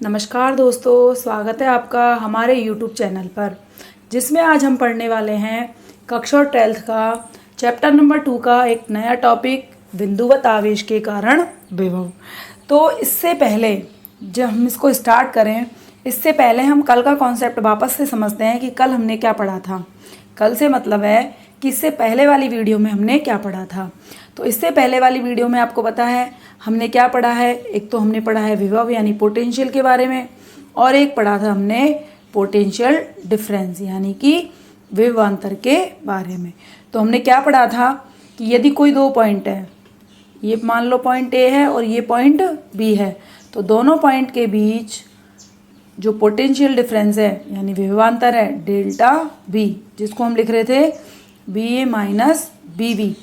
नमस्कार दोस्तों, स्वागत है आपका हमारे YouTube चैनल पर, जिसमें आज हम पढ़ने वाले हैं कक्षा 12th का चैप्टर नंबर 2 का एक नया टॉपिक बिंदुवत आवेश के कारण विभव। तो इससे पहले जब हम इसको स्टार्ट करें, इससे पहले हम कल का कॉन्सेप्ट वापस से समझते हैं कि कल हमने क्या पढ़ा था। कल से मतलब है कि इससे पहले वाली वीडियो में हमने क्या पढ़ा था। तो इससे पहले वाली वीडियो में आपको पता है हमने क्या पढ़ा है। एक तो हमने पढ़ा है विभव यानी पोटेंशियल के बारे में, और एक पढ़ा था हमने पोटेंशियल डिफरेंस यानी कि विभवांतर के बारे में। तो हमने क्या पढ़ा था कि यदि कोई दो पॉइंट है, ये मान लो पॉइंट ए है और ये पॉइंट बी है, तो दोनों पॉइंट के बीच जो पोटेंशियल डिफरेंस है यानी विभवांतर है डेल्टा बी, जिसको हम लिख रहे थे बी ए माइनस बी बी।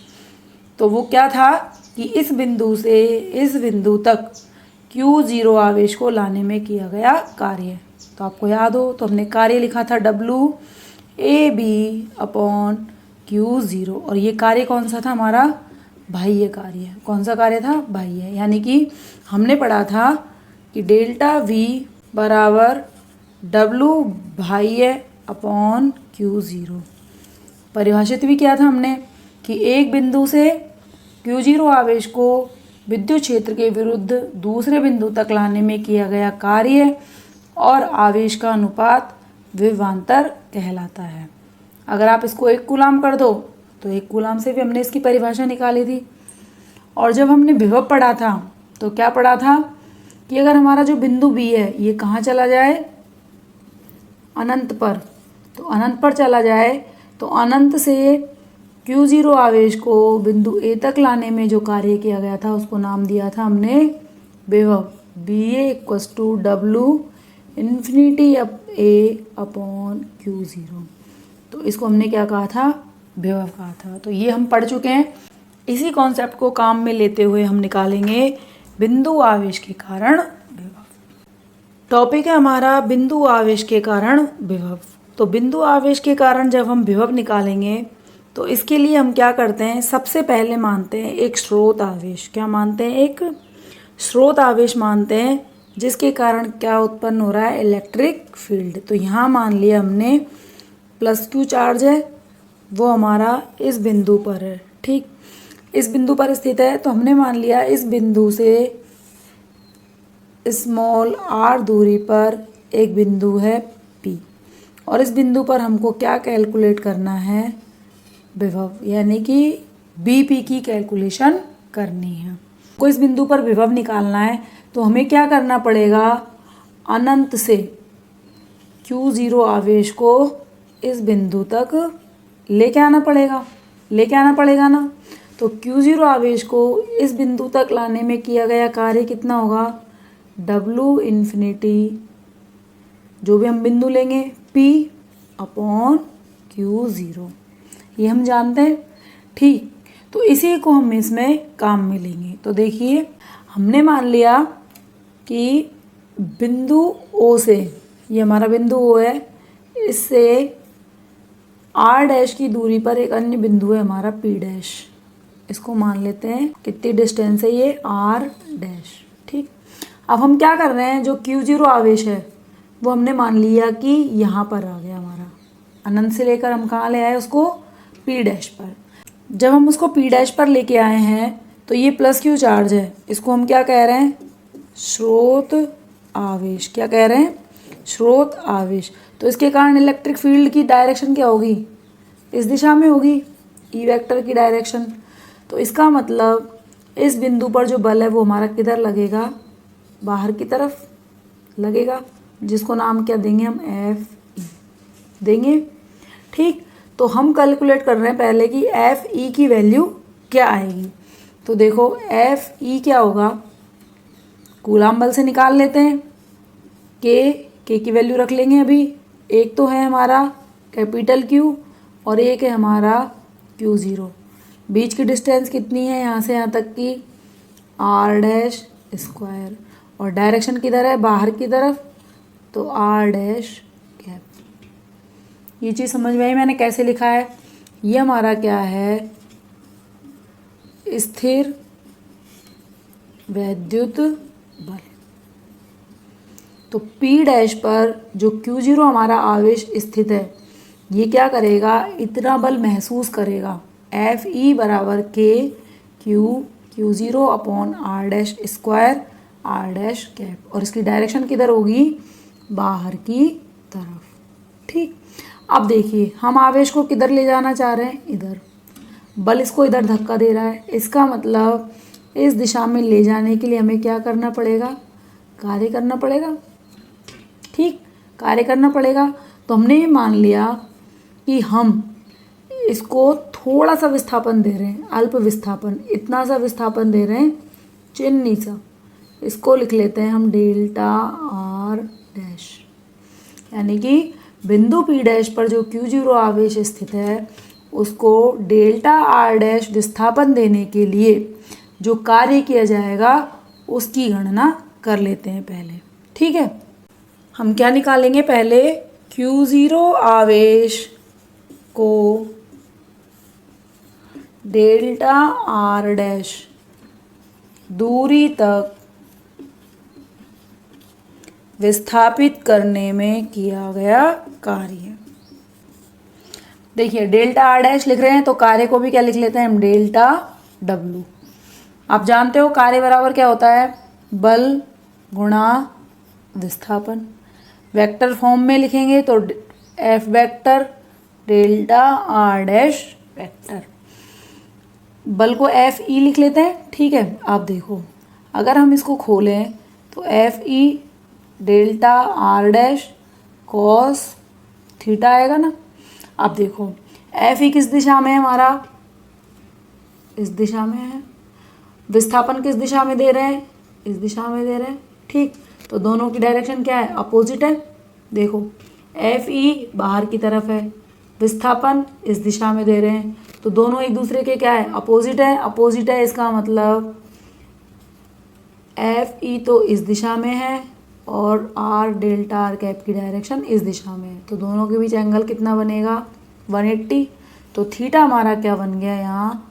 तो वो क्या था कि इस बिंदु से इस बिंदु तक Q0 आवेश को लाने में किया गया कार्य। तो आपको याद हो तो हमने कार्य लिखा था W A B upon Q0, और ये कार्य कौन सा था हमारा? बाह्य कार्य। कौन सा कार्य था? बाह्य। यानी कि हमने पढ़ा था कि डेल्टा V बराबर W बाह्य अपॉन Q0। परिभाषित भी किया था हमने कि एक बिंदु से Q0 आवेश को विद्युत क्षेत्र के विरुद्ध दूसरे बिंदु तक लाने में किया गया कार्य और आवेश का अनुपात विभवांतर कहलाता है। अगर आप इसको 1 कूलाम कर दो तो 1 कूलाम से भी हमने इसकी परिभाषा निकाली थी। और जब हमने विभव पढ़ा था तो क्या पढ़ा था कि अगर हमारा जो बिंदु बी है ये कहाँ चला जाए? अनंत पर। तो अनंत पर चला जाए तो अनंत से Q0 आवेश को बिंदु ए तक लाने में जो कार्य किया गया था उसको नाम दिया था हमने विभव। B A equals to W infinity A upon Q0। तो इसको हमने क्या कहा था? विभव कहा था। तो ये हम पढ़ चुके हैं। इसी कॉन्सेप्ट को काम में लेते हुए हम निकालेंगे बिंदु आवेश के कारण विभव। टॉपिक है हमारा बिंदु आवेश के कारण विभव। तो बिंदु आवेश के कारण जब हम विभव निकालेंगे तो इसके लिए हम क्या करते हैं? सबसे पहले मानते हैं एक स्रोत आवेश। क्या मानते हैं? एक स्रोत आवेश मानते हैं, जिसके कारण क्या उत्पन्न हो रहा है? Electric field. तो यहाँ मान लिया हमने प्लस Q चार्ज है, वो हमारा इस बिंदु पर है। ठीक, इस बिंदु पर स्थित है। तो हमने मान लिया इस बिंदु से स्मॉल r दूरी पर एक बिंदु है P, और इस बिंदु पर हमको क्या कैलकुलेट करना है? विभव, यानी कि BP की कैलकुलेशन करनी है। को इस बिंदु पर विभव निकालना है तो हमें क्या करना पड़ेगा? अनंत से Q0 आवेश को इस बिंदु तक लेके आना पड़ेगा ना। तो Q0 आवेश को इस बिंदु तक लाने में किया गया कार्य कितना होगा? W इन्फिनिटी, जो भी हम बिंदु लेंगे, P अपॉन Q0, ये हम जानते हैं। ठीक, तो इसी को हम इसमें काम में लेंगे। तो देखिए, हमने मान लिया कि बिंदु O से, ये हमारा बिंदु O है, इससे R डैश की दूरी पर एक अन्य बिंदु है हमारा P डैश। इसको मान लेते हैं कितनी डिस्टेंस है ये? R dash. ठीक, अब हम क्या कर रहे हैं? जो Q0 आवेश है वो हमने मान लिया कि यहाँ पर आ गया हमारा। अनंत से लेकर हम कहाँ ले आए उसको? P डैश पर। जब हम उसको P डैश पर लेके आए हैं तो ये प्लस Q चार्ज है, इसको हम क्या कह रहे हैं? स्रोत आवेश। क्या कह रहे हैं? स्रोत आवेश। तो इसके कारण इलेक्ट्रिक फील्ड की डायरेक्शन क्या होगी? इस दिशा में होगी, ई वेक्टर की डायरेक्शन। तो इसका मतलब इस बिंदु पर जो बल है वो हमारा किधर लगेगा? बाहर की तरफ लगेगा, जिसको नाम क्या देंगे हम? Fe देंगे। ठीक, तो हम कैलकुलेट कर रहे हैं पहले कि Fe की वैल्यू क्या आएगी। तो देखो Fe क्या होगा? कूलाम बल से निकाल लेते हैं। K की वैल्यू रख लेंगे अभी। एक तो है हमारा कैपिटल Q और एक है हमारा Q0। बीच की डिस्टेंस कितनी है यहाँ से यहाँ तक की? R डैश स्क्वायर, और डायरेक्शन किधर है? बाहर की तरफ, तो R डैश कैप। ये चीज़ समझ में आई मैंने कैसे लिखा है? ये हमारा क्या है? स्थिर वैद्युत बल। तो P डैश पर जो Q0 हमारा आवेश स्थित है ये क्या करेगा, इतना बल महसूस करेगा। Fe बराबर K Q0 upon R dash square R dash cap, और इसकी डायरेक्शन किधर होगी, बाहर की तरफ। ठीक, अब देखिए हम आवेश को किधर ले जाना चाह रहे हैं, इधर। बल इसको इधर धक्का दे रहा है, इसका मतलब इस दिशा में ले जाने के लिए हमें क्या करना पड़ेगा, कार्य करना पड़ेगा। ठीक, कार्य करना पड़ेगा। तो हमने ये मान लिया कि हम इसको थोड़ा सा विस्थापन दे रहे हैं, अल्प विस्थापन, इतना सा विस्थापन दे रहे हैं, चिन्नी सा। इसको लिख लेते हैं हम डेल्टा आर डैश, यानी कि बिंदु P डैश पर जो Q0 आवेश स्थित है उसको डेल्टा आर डैश विस्थापन देने के लिए जो कार्य किया जाएगा उसकी गणना कर लेते हैं पहले। ठीक है, हम क्या निकालेंगे, पहले Q0 आवेश को डेल्टा आर डैश दूरी तक विस्थापित करने में किया गया कार्य। देखिए डेल्टा आर डैश लिख रहे हैं तो कार्य को भी क्या लिख लेते हैं हम, डेल्टा डब्लू। आप जानते हो कार्य बराबर क्या होता है, बल गुणा विस्थापन। वेक्टर फॉर्म में लिखेंगे तो F vector delta R dash vector, बल को एफ ई लिख लेते हैं। ठीक है, आप देखो अगर हम इसको खोलें तो F E delta R dash cos theta आएगा ना। अब देखो एफ ई किस दिशा में है हमारा, इस दिशा में है। विस्थापन किस दिशा में दे रहे हैं, इस दिशा में दे रहे हैं। ठीक, तो दोनों की डायरेक्शन क्या है, अपोजिट है। देखो एफ ई बाहर की तरफ है, विस्थापन इस दिशा में दे रहे हैं, तो दोनों एक दूसरे के क्या है, अपोजिट है। अपोजिट है इसका मतलब एफ ई तो इस दिशा में है और आर डेल्टा आर कैप की डायरेक्शन इस दिशा में है, तो दोनों के बीच एंगल कितना बनेगा, 180। तो थीटा हमारा क्या बन गया यहाँ,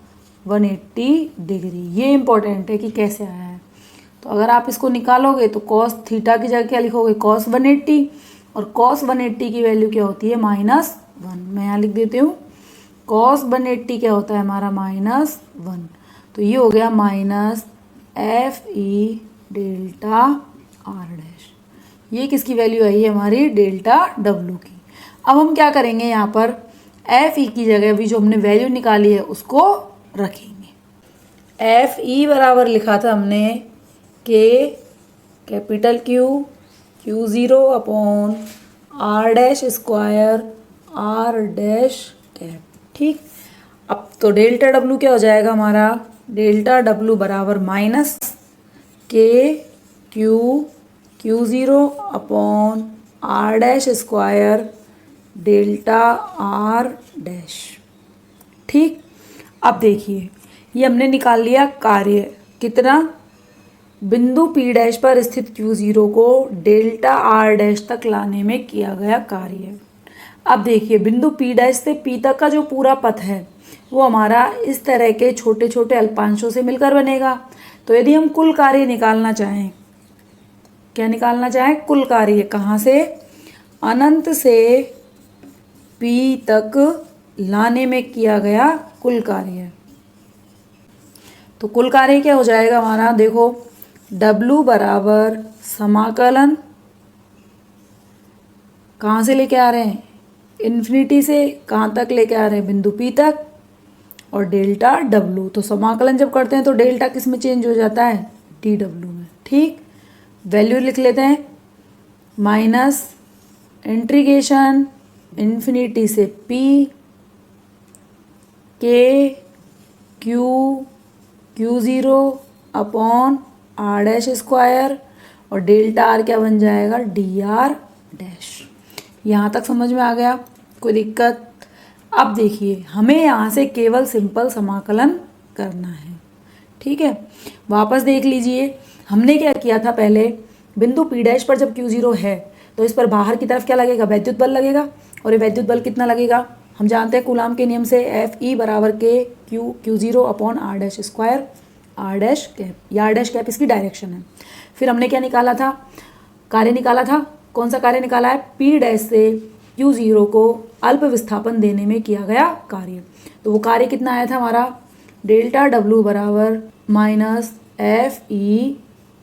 180 डिग्री। ये इंपॉर्टेंट है कि कैसे आया है। तो अगर आप इसको निकालोगे तो कॉस थीटा की जगह क्या लिखोगे, कॉस 180, और कॉस 180 की वैल्यू क्या होती है, -1। मैं यहाँ लिख देती हूँ, कॉस 180 क्या होता है हमारा, -1। तो ये हो गया minus F E delta R dash. ये किसकी वैल्यू आई है हमारी, डेल्टा डब्लू की। अब हम क्या करेंगे, यहाँ पर एफ ई की जगह भी जो हमने वैल्यू निकाली है उसको रखेंगे। एफ ई बराबर लिखा था हमने K capital Q0 upon R dash square R dash cap. ठीक, अब तो डेल्टा डब्लू क्या हो जाएगा हमारा, डेल्टा डब्लू बराबर minus K Q0 upon R dash square delta R dash. ठीक, अब देखिए ये हमने निकाल लिया कार्य, कितना, बिंदु P डैश पर स्थित Q0 को डेल्टा आर डैश तक लाने में किया गया कार्य। अब देखिए बिंदु P डैश से P तक का जो पूरा पथ है वो हमारा इस तरह के छोटे छोटे अल्पांशों से मिलकर बनेगा। तो यदि हम कुल कार्य निकालना चाहें, क्या निकालना चाहें, कुल कार्य, कहाँ से, अनंत से P तक लाने में किया गया कुल कार्य। तो कुल कार्य क्या हो जाएगा हमारा, देखो W बराबर समाकलन, कहाँ से लेके आ रहे हैं, इन्फिनिटी से कहाँ तक लेके आ रहे हैं, बिंदु P तक, और डेल्टा W। तो समाकलन जब करते हैं तो डेल्टा किस में चेंज हो जाता है, DW में। ठीक, वैल्यू लिख लेते हैं, माइनस इंटीग्रेशन इन्फिनिटी से P K Q0 upon R dash square, और डेल्टा आर क्या बन जाएगा, DR डैश। यहाँ तक समझ में आ गया, कोई दिक्कत। अब देखिए हमें यहाँ से केवल सिंपल समाकलन करना है। ठीक है, वापस देख लीजिए हमने क्या किया था, पहले बिंदु P डैश पर जब Q0 है तो इस पर बाहर की तरफ क्या लगेगा, वैद्युत बल लगेगा, और ये वैद्युत बल कितना लगेगा, हम जानते हैं कूलाम के नियम से एफ ई बराबर K Q0 upon R dash square R dash cap, या आर डैश कैप इसकी डायरेक्शन है। फिर हमने क्या निकाला था, कार्य निकाला था। कौन सा कार्य निकाला है? P डैश से Q0 को अल्प विस्थापन देने में किया गया कार्य। तो वो कार्य कितना आया था हमारा? डेल्टा W बराबर minus FE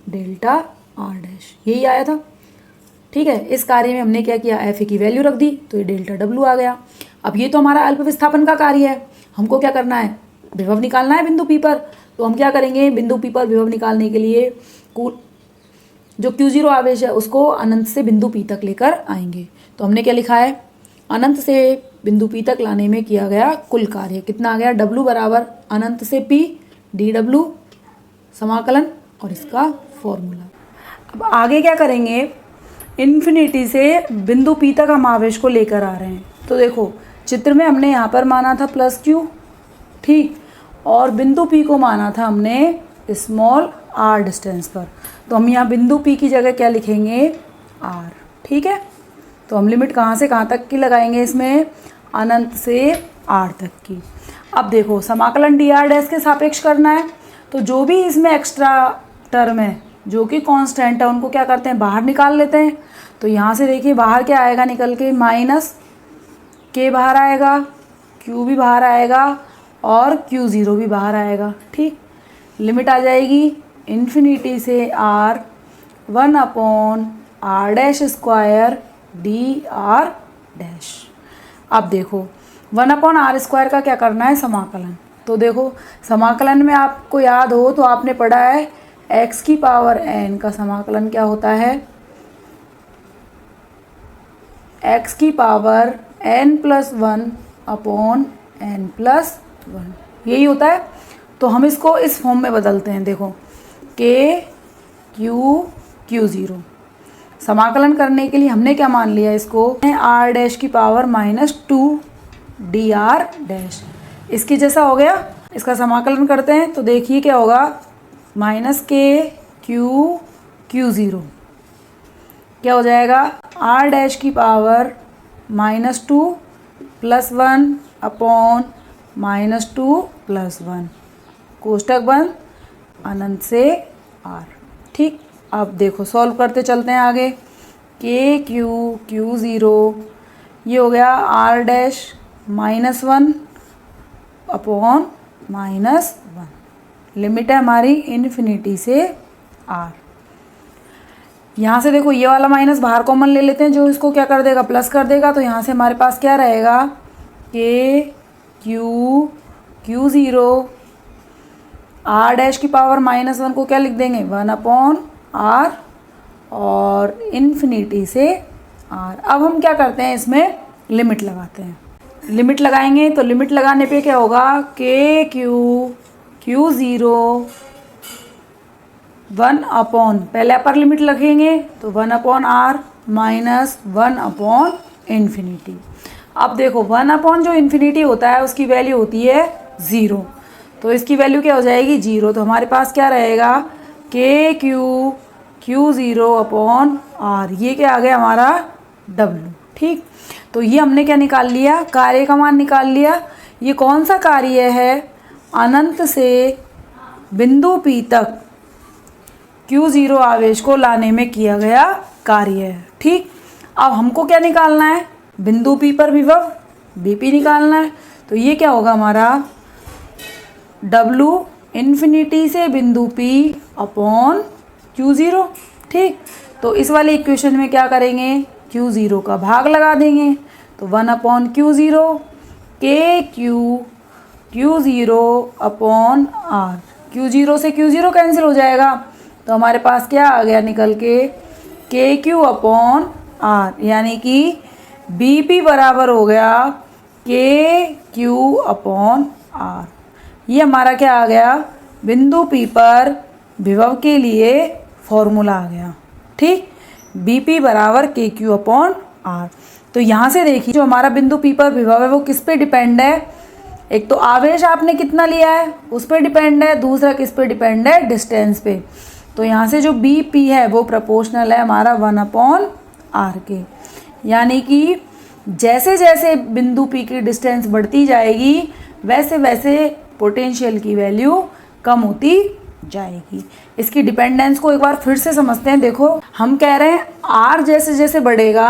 delta R dash, यही आया था। ठीक है, इस कार्य में हमने क्या किया? FE की वैल्यू रख दी तो ये डेल्टा W आ गया। अब ये तो हमारा अल्प विस्थापन का कार्य है, हमको क्या करना है? विभव निकालना है बिंदु P पर। तो हम क्या करेंगे? बिंदु P पर विभव निकालने के लिए जो Q0 आवेश है उसको अनंत से बिंदु P तक लेकर आएंगे। तो हमने क्या लिखा है? अनंत से बिंदु P तक लाने में किया गया कुल कार्य कितना आ गया? W बराबर अनंत से P dW समाकलन और इसका फॉर्मूला। अब आगे क्या करेंगे? इन्फिनिटी से बिंदु P तक हम आवेश को लेकर आ रहे हैं। तो देखो चित्र में हमने यहाँ पर माना था प्लस Q, ठीक, और बिंदु P को माना था हमने स्मॉल r डिस्टेंस पर। तो हम यहाँ बिंदु P की जगह क्या लिखेंगे? r, ठीक है। तो हम लिमिट कहाँ से कहाँ तक की लगाएंगे इसमें? अनंत से r तक की। अब देखो समाकलन dr डैश के सापेक्ष करना है, तो जो भी इसमें एक्स्ट्रा टर्म है जो कि कांस्टेंट है उनको क्या करते हैं? बाहर निकाल लेते हैं। तो यहाँ से देखिए बाहर क्या आएगा निकल के? माइनस k बाहर आएगा, q भी बाहर आएगा और Q0 भी बाहर आएगा, ठीक। लिमिट आ जाएगी इन्फिनिटी से r 1/r dash square dr dash. अब देखो 1/r स्क्वायर का क्या करना है? समाकलन। तो देखो समाकलन में आपको याद हो तो आपने पढ़ा है x की पावर n का समाकलन क्या होता है? x की पावर n+1/n+1, यही होता है। तो हम इसको इस फॉर्म में बदलते हैं। देखो k Q0 समाकलन करने के लिए हमने क्या मान लिया? इसको r डैश की पावर -2 dr डैश, इसकी जैसा हो गया। इसका समाकलन करते हैं तो देखिए क्या होगा? -k Q0 क्या हो जाएगा? r डैश की पावर -2 +1/-2 +1 कोष्टक बंद अनंत से r, ठीक। अब देखो सॉल्व करते चलते हैं आगे। k Q0 ये हो गया r डैश -1/-1, लिमिट है हमारी इन्फिनिटी से r। यहाँ से देखो ये वाला माइनस बाहर कॉमन ले लेते हैं, जो इसको क्या कर देगा? प्लस कर देगा। तो यहाँ से हमारे पास क्या रहेगा? k Q0 r डैश की पावर -1 को क्या लिख देंगे? 1/r और इन्फिनिटी से r। अब हम क्या करते हैं? इसमें लिमिट लगाते हैं। लिमिट लगाएंगे तो लिमिट लगाने पे क्या होगा? k Q0 पहले अपर लिमिट लगेंगे तो 1/r -1/इन्फिनिटी। अब देखो 1/ जो इन्फिनिटी होता है उसकी वैल्यू होती है 0, तो इसकी वैल्यू क्या हो जाएगी? 0। तो हमारे पास क्या रहेगा? k Q0/r, ये क्या आ गया हमारा? W, ठीक। तो ये हमने क्या निकाल लिया? कार्य का मान निकाल लिया। ये कौन सा कार्य है? अनंत से बिंदु P तक Q0 आवेश को लाने में किया गया कार्य है, ठीक। अब हमको क्या निकालना है? बिंदु P पर विभव BP निकालना है। तो ये क्या होगा हमारा? W इन्फिनिटी से बिंदु P/Q0, ठीक। तो इस वाले इक्वेशन में क्या करेंगे? Q0 का भाग लगा देंगे। तो 1/Q0 k Q0/r, Q0 से Q0 कैंसिल हो जाएगा। तो हमारे पास क्या आ गया निकल के? KQ/r, यानी कि BP बराबर हो गया KQ/r। ये हमारा क्या आ गया? बिंदु P पर विभव के लिए फॉर्मूला आ गया, ठीक। BP बराबर KQ/r। तो यहाँ से देखिए जो हमारा बिंदु P पर विभव है वो किस पे डिपेंड है? एक तो आवेश आपने कितना लिया है उस पर डिपेंड है, दूसरा किस पे डिपेंड है? डिस्टेंस पे। तो यहाँ से जो BP है वो प्रोपोर्शनल है हमारा 1/r के, यानी कि जैसे जैसे बिंदु P की डिस्टेंस बढ़ती जाएगी वैसे वैसे पोटेंशियल की वैल्यू कम होती जाएगी। इसकी डिपेंडेंस को एक बार फिर से समझते हैं। देखो हम कह रहे हैं आर जैसे जैसे बढ़ेगा,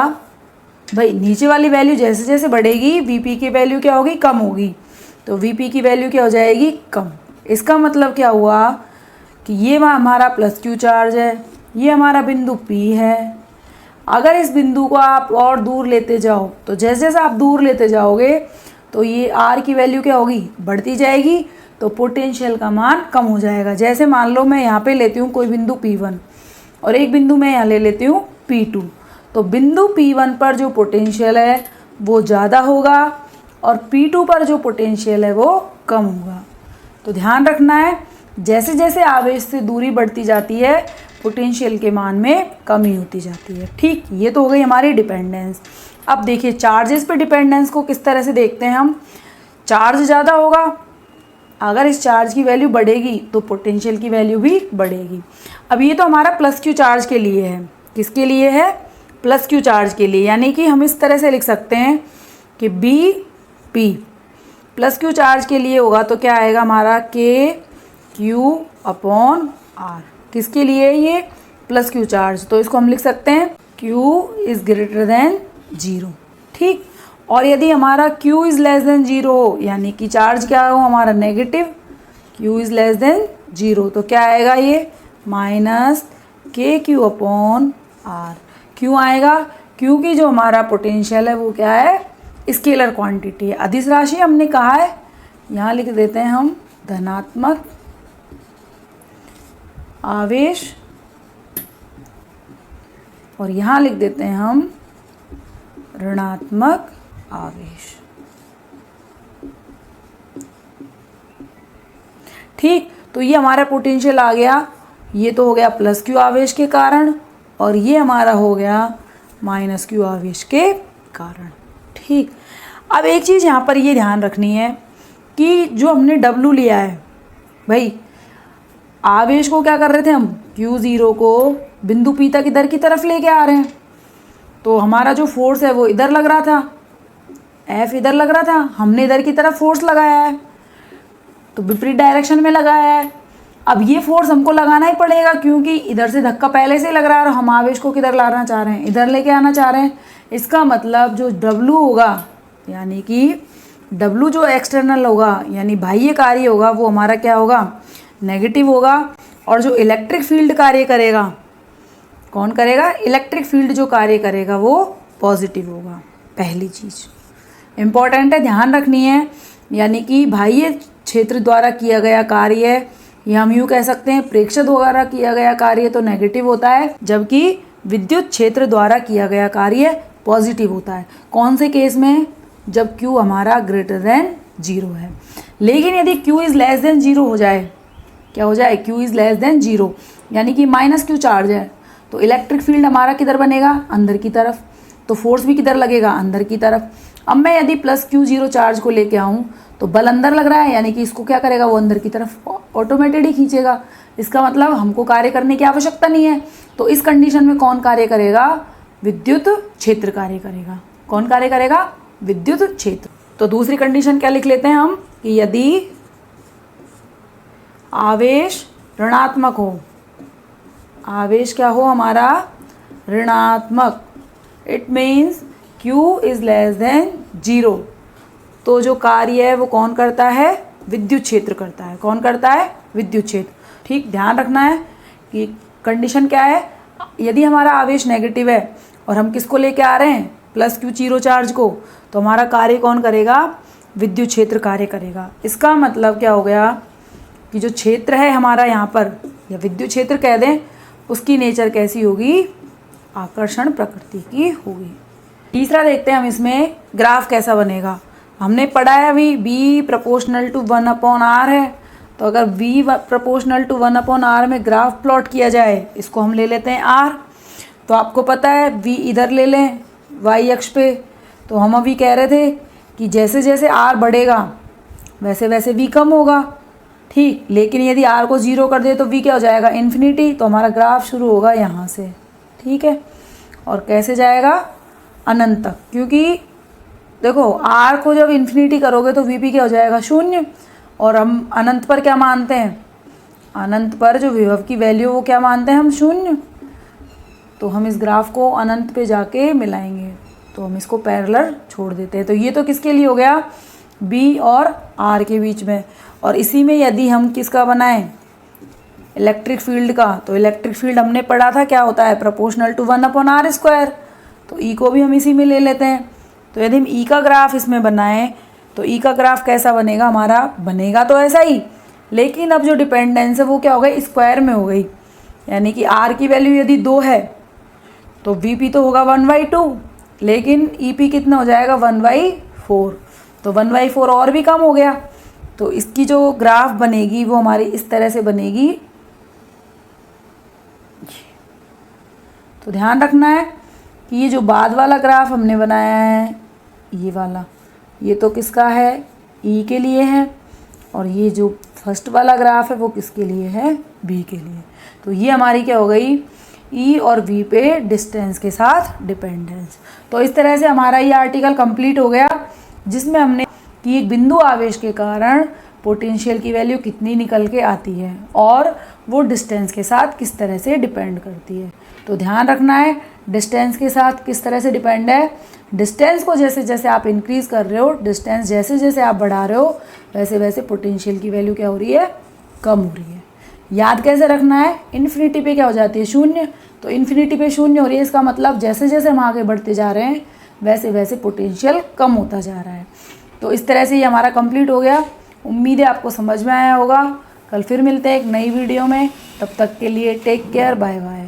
भाई नीचे वाली वैल्यू जैसे जैसे बढ़ेगी वीपी की वैल्यू क्या होगी, कम होगी। तो वीपी की वैल्यू क्या हो जाएगी, कम। इसका मतलब क्या हुआ कि ये हमारा प्लस क्यू चार्ज है, ये हमारा बिंदु पी है। अगर इस बिंदु को आप और दूर लेते जाओ तो जैसे जैसे आप दूर लेते जाओगे तो ये आर की वैल्यू क्या होगी, बढ़ती जाएगी। तो पोटेंशियल का मान कम हो जाएगा। जैसे मान लो मैं यहाँ पे लेती हूँ कोई बिंदु P1 और एक बिंदु मैं यहाँ ले लेती हूँ P2, तो बिंदु P1 पर जो पोटेंशियल है वो ज़्यादा होगा और P2 पर जो पोटेंशियल है वो कम होगा। तो ध्यान रखना है, जैसे जैसे आवेश से दूरी बढ़ती जाती है पोटेंशियल के मान में कमी होती जाती है। ठीक, ये तो हो गई हमारी डिपेंडेंस। अब देखिए चार्जेस पे डिपेंडेंस को किस तरह से देखते हैं हम। चार्ज ज़्यादा होगा, अगर इस चार्ज की वैल्यू बढ़ेगी तो पोटेंशियल की वैल्यू भी बढ़ेगी। अब ये तो हमारा प्लस क्यू चार्ज के लिए है। किसके लिए है, प्लस क्यू चार्ज के लिए। यानी कि हम इस तरह से लिख सकते हैं कि B P plus Q charge के लिए होगा तो क्या आएगा हमारा के क्यू अपॉन आर। किसके लिए ये, प्लस क्यू चार्ज। तो इसको हम लिख सकते हैं क्यू इज़ ग्रेटर देन 0। ठीक, और यदि हमारा Q इज़ लेस देन 0 हो, यानी कि चार्ज क्या हो हमारा negative, Q is less than 0, तो क्या आएगा ये माइनस के क्यू अपॉन आर। क्यों आएगा, क्योंकि जो हमारा पोटेंशियल है वो क्या है, स्केलर क्वांटिटी है, अदिश राशि हमने कहा है। यहाँ लिख देते हैं हम धनात्मक आवेश और यहाँ लिख देते हैं हम ऋणात्मक आवेश। ठीक, तो ये हमारा पोटेंशियल आ गया। ये तो हो गया प्लस क्यू आवेश के कारण और ये हमारा हो गया माइनस क्यू आवेश के कारण। ठीक, अब एक चीज़ यहाँ पर ये ध्यान रखनी है कि जो हमने W लिया है, भाई आवेश को क्या कर रहे थे हम, Q0 को बिंदु P तक इधर की तरफ लेके आ रहे हैं। तो हमारा जो फोर्स है वो इधर लग रहा था, F इधर लग रहा था, हमने इधर की तरफ फोर्स लगाया है तो विपरीत डायरेक्शन में लगाया है। अब ये फोर्स हमको लगाना ही पड़ेगा क्योंकि इधर से धक्का पहले से लग रहा है और हम आवेश को किधर लाना चाह रहे हैं, इधर लेके आना चाह रहे हैं। इसका मतलब जो W होगा, यानी कि W जो एक्सटर्नल होगा यानी बाह्य कार्य होगा वो हमारा क्या होगा, नेगेटिव होगा। और जो इलेक्ट्रिक फील्ड कार्य करेगा, कौन करेगा, इलेक्ट्रिक फील्ड जो कार्य करेगा वो पॉजिटिव होगा। पहली चीज़ इम्पॉर्टेंट है, ध्यान रखनी है। यानी कि बाह्य क्षेत्र द्वारा किया गया कार्य, या हम यूँ कह सकते हैं प्रेक्षक द्वारा किया गया कार्य तो नेगेटिव होता है, जबकि विद्युत क्षेत्र द्वारा किया गया कार्य पॉजिटिव होता है। कौन से केस में, जब Q हमारा ग्रेटर देन 0 है। लेकिन यदि Q इज़ लेस देन 0 हो जाए, क्या हो जाए, Q इज़ लेस देन 0 यानी कि माइनस Q चार्ज है, तो इलेक्ट्रिक फील्ड हमारा किधर बनेगा, अंदर की तरफ। तो फोर्स भी किधर लगेगा, अंदर की तरफ। अब मैं यदि प्लस Q0 चार्ज को लेके आऊँ तो बल अंदर लग रहा है, यानी कि इसको क्या करेगा, वो अंदर की तरफ ऑटोमेटेड ही खींचेगा। इसका मतलब हमको कार्य करने की आवश्यकता नहीं है। तो इस कंडीशन में कौन कार्य करेगा, विद्युत क्षेत्र कार्य करेगा। कौन कार्य करेगा, विद्युत क्षेत्र। तो दूसरी कंडीशन क्या लिख लेते हैं हम कि यदि आवेश ऋणात्मक हो, आवेश क्या हो हमारा, ऋणात्मक, it means Q is less than 0, तो जो कार्य है वो कौन करता है, विद्युत क्षेत्र करता है। कौन करता है, विद्युत क्षेत्र। ठीक, ध्यान रखना है कि कंडीशन क्या है, यदि हमारा आवेश नेगेटिव है और हम किसको लेके आ रहे हैं, प्लस Q0 चार्ज को, तो हमारा कार्य कौन करेगा, विद्युत क्षेत्र कार्य करेगा। इसका मतलब क्या हो गया कि जो क्षेत्र है हमारा यहाँ पर, या विद्युत क्षेत्र कह दें, उसकी नेचर कैसी होगी, आकर्षण प्रकृति की होगी। तीसरा देखते हैं हम इसमें ग्राफ कैसा बनेगा। हमने पढ़ा है अभी B प्रोपोर्शनल टू 1/r है, तो अगर V प्रोपोर्शनल टू 1/r में ग्राफ प्लॉट किया जाए, इसको हम ले लेते हैं R। तो आपको पता है V इधर ले लें y अक्ष पे, तो हम अभी कह रहे थे कि जैसे जैसे R बढ़ेगा वैसे वैसे V कम होगा। ठीक, लेकिन यदि R को 0 कर दे तो V क्या हो जाएगा, इन्फिनिटी। तो हमारा ग्राफ शुरू होगा यहाँ से, ठीक है, और कैसे जाएगा, अनंत तक। क्योंकि देखो R को जब इन्फिनिटी करोगे तो VP क्या हो जाएगा, 0। और हम अनंत पर क्या मानते हैं, अनंत पर जो विभव की वैल्यू वो क्या मानते हैं हम, शून्य। तो हम इस ग्राफ को अनंत पे जाके मिलाएंगे, तो हम इसको पैरेलल छोड़ देते हैं। तो ये तो किसके लिए हो गया, बी और आर के बीच में। और इसी में यदि हम किसका बनाएं, इलेक्ट्रिक फील्ड का, तो इलेक्ट्रिक फील्ड हमने पढ़ा था क्या होता है, प्रोपोर्शनल टू 1/r²। तो ई को भी हम इसी में ले लेते हैं। तो यदि हम ई का ग्राफ इसमें बनाएं तो ई का ग्राफ कैसा बनेगा हमारा, बनेगा तो ऐसा ही, लेकिन अब जो डिपेंडेंस है वो क्या हो गई, स्क्वायर में हो गई। यानी कि आर की वैल्यू यदि 2 है तो वी पी तो होगा 1/2, लेकिन ई पी कितना हो जाएगा 1/4। तो 1/4 और भी कम हो गया। तो इसकी जो ग्राफ बनेगी वो हमारी इस तरह से बनेगी। तो ध्यान रखना है कि ये जो बाद वाला ग्राफ हमने बनाया है, ये वाला, ये तो किसका है, ई के लिए है, और ये जो फर्स्ट वाला ग्राफ है वो किसके लिए है, बी के लिए। तो ये हमारी क्या हो गई, ई और वी पे डिस्टेंस के साथ डिपेंडेंस। तो इस तरह से हमारा ये आर्टिकल कंप्लीट हो गया, जिसमें हमने कि एक बिंदु आवेश के कारण पोटेंशियल की वैल्यू कितनी निकल के आती है और वो डिस्टेंस के साथ किस तरह से डिपेंड करती है। तो ध्यान रखना है डिस्टेंस के साथ किस तरह से डिपेंड है। डिस्टेंस को जैसे जैसे आप इंक्रीज़ कर रहे हो, डिस्टेंस जैसे जैसे आप बढ़ा रहे हो, वैसे वैसे पोटेंशियल की वैल्यू क्या हो रही है, कम हो रही है। याद कैसे रखना है, इन्फिनिटी पे क्या हो जाती है, शून्य। तो इन्फिनिटी पे शून्य हो रही है, इसका मतलब जैसे जैसे हम आगे बढ़ते जा रहे हैं वैसे वैसे पोटेंशियल कम होता जा रहा है। तो इस तरह से ये हमारा कंप्लीट हो गया। उम्मीद है आपको समझ में आया होगा। कल फिर मिलते हैं एक नई वीडियो में, तब तक के लिए टेक केयर, बाय बाय।